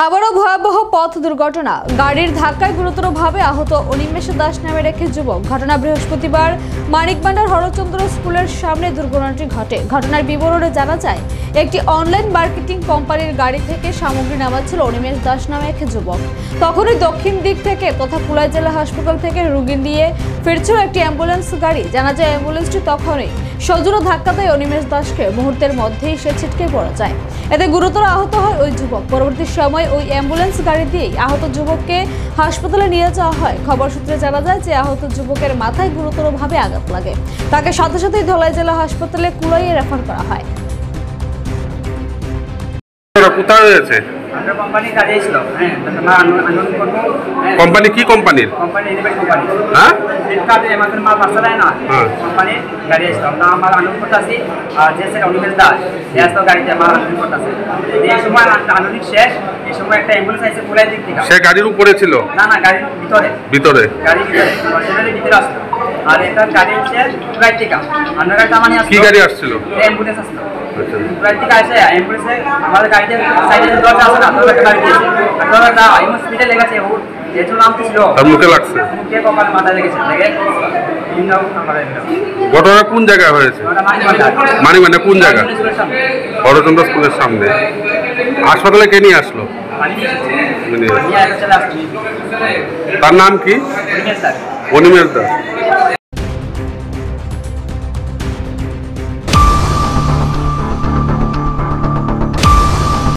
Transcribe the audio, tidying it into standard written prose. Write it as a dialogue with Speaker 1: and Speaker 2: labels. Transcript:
Speaker 1: আবারও ভয়াবহ পথ দুর্ঘটনা। গাড়ির ধাক্কায় গুরুতরভাবে আহত অনিমেষ দাস নামের এক যুবক। ঘটনা বৃহস্পতিবার মানিকবান্ডার হরচন্দ্র স্কুলের সামনে দুর্ঘটনাটি ঘটে। ঘটনার বিবরণে জানা যায়, একটি অনলাইন মার্কেটিং কোম্পানির গাড়ি থেকে সামগ্রী নামাচ্ছিল অনিমেষ দাস নামে এক যুবক। তখনই দক্ষিণ দিক থেকে তথা কুলাই জেলা হাসপাতাল থেকে রোগী নিয়ে ফিরছিল একটি অ্যাম্বুলেন্স গাড়ি। জানা যায়, অ্যাম্বুলেন্সটি তখনই সজোরে ধাক্কা দেয় অনিমেষ দাসকে। মুহূর্তের মধ্যেই সে ছিটকে পড়ে যায়। এতে গুরুতর আহত হয় ওই যুবক। পরবর্তী সময় ওই অ্যাম্বুলেন্স গাড়ি দিয়েই আহত যুবককে হাসপাতালে নিয়ে যাওয়া হয়। খবর সূত্রে জানা যায় যে আহত যুবকের মাথায় গুরুতরভাবে আঘাত লাগে। তাকে সাথে সাথেই ধলাই জেলা হাসপাতালে কুলাইয়ে রেফার করা হয়।
Speaker 2: কোথায় হয়েছে?
Speaker 3: কোম্পানি গাড়ি ছিল।
Speaker 2: কোম্পানি কি কোম্পানির?
Speaker 3: Company delivery company.
Speaker 2: হ্যাঁ,
Speaker 3: ফ্লিপকার্টে আমাদের মাল পার্সেল হয় না, কোম্পানি গাড়ি ছিল। আমরা আমার আনন্দ করতেছি, আর যে স্যার অনিমেষ দাস এত গাড়িতে আমার আনন্দ করতেছে। এই সময় আনন্দিক শেষ, এই সময় একটা অ্যাম্বুলেন্স আছে কুলাই দিক থেকে।
Speaker 2: সে গাড়ির উপরে ছিল?
Speaker 3: না না, গাড়ির ভিতরে।
Speaker 2: ভিতরে?
Speaker 3: গাড়ির ভিতরে, অরিজিনালি ভিতরে আসলো। আর এটা গাড়ি হচ্ছে কুলাই থেকে। আপনার গাড়িটা মানে
Speaker 2: কি গাড়ি আসছিল?
Speaker 3: অ্যাম্বুলেন্স আসলো। কুলাই থেকে আসে অ্যাম্বুলেন্সে আমাদের গাড়িতে সাইডে দরজা আছে না, দরজাটা গাড়ি দিয়েছে। আর দরজাটা এমন স্পিডে লেগেছে, ও যেহেতু নামতে ছিল
Speaker 2: তার মুখে লাগছে?
Speaker 3: মুখে কপালে মাথায় লেগেছে। লেগে
Speaker 2: ঘটনা কোন জায়গায় হয়েছে? মানিকবান্ডা কোন জায়গা? হরচন্দ্র স্কুলের সামনে। হাসপাতালে কে নিয়ে আসলো? তার নাম কি? অনিমেষ দাস।